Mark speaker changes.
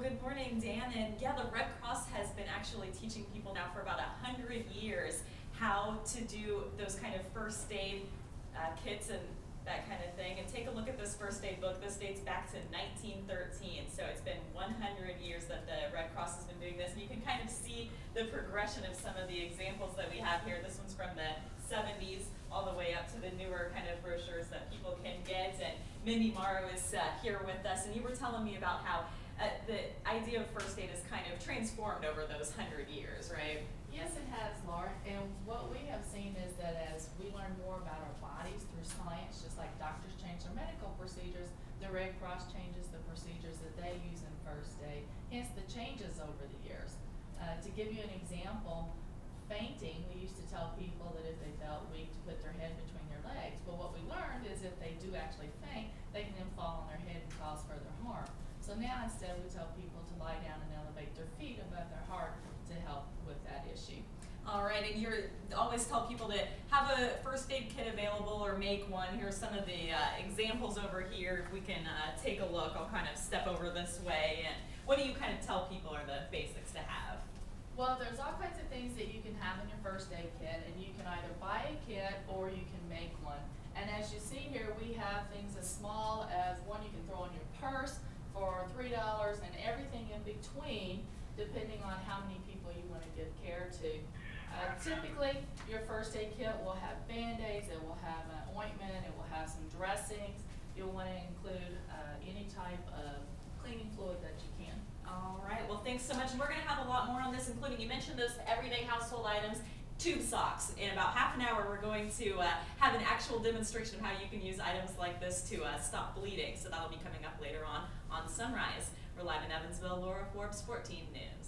Speaker 1: good morning, Dan. And yeah, the Red Cross has been actually teaching people now for about 100 years how to do those kind of first aid kits and that kind of thing. And take a look at this first aid book. This dates back to 1913. So it's been 100 years that the Red Cross has been doing this. And you can kind of see the progression of some of the examples that we have here. This one's from the 70s all the way up to the newer kind of brochures that people can get. And Mindy Morrow is here with us. And you were telling me about how the idea of first aid is kind of transformed over those 100 years, right?
Speaker 2: Yes, it has, Laura. And what we have seen is that as we learn more about our bodies through science, just like doctors change their medical procedures, the Red Cross changes the procedures that they use in first aid, hence the changes over the years. To give you an example, fainting, we used to tell people that if they felt weak to put their head between their legs. But what we learned is if they do actually faint, they can then fall on their head and cause further harm. So now instead we tell people to lie down and elevate their feet above their heart to help with that issue.
Speaker 1: All right, and you always tell people to have a first aid kit available or make one. Here's some of the examples over here. If we can take a look, I'll kind of step over this way. And what do you kind of tell people are the basics to have?
Speaker 2: Well, there's all kinds of things that you can have in your first aid kit, and you can either buy a kit or you can make one. And as you see here, we have things as small as one you can throw in your purse for $3 and everything in between, depending on how many people you want to give care to. Typically, your first aid kit will have Band-Aids, it will have an ointment, it will have some dressings. You'll want to include any type of cleaning fluid that you can.
Speaker 1: All right, well thanks so much. And we're going to have a lot more on this, including, you mentioned those everyday household items, tube socks. In about half an hour, we're going to have an actual demonstration of how you can use items like this to stop bleeding. So that'll be coming up later on Sunrise. We're live in Evansville. Laura Forbes, 14 News.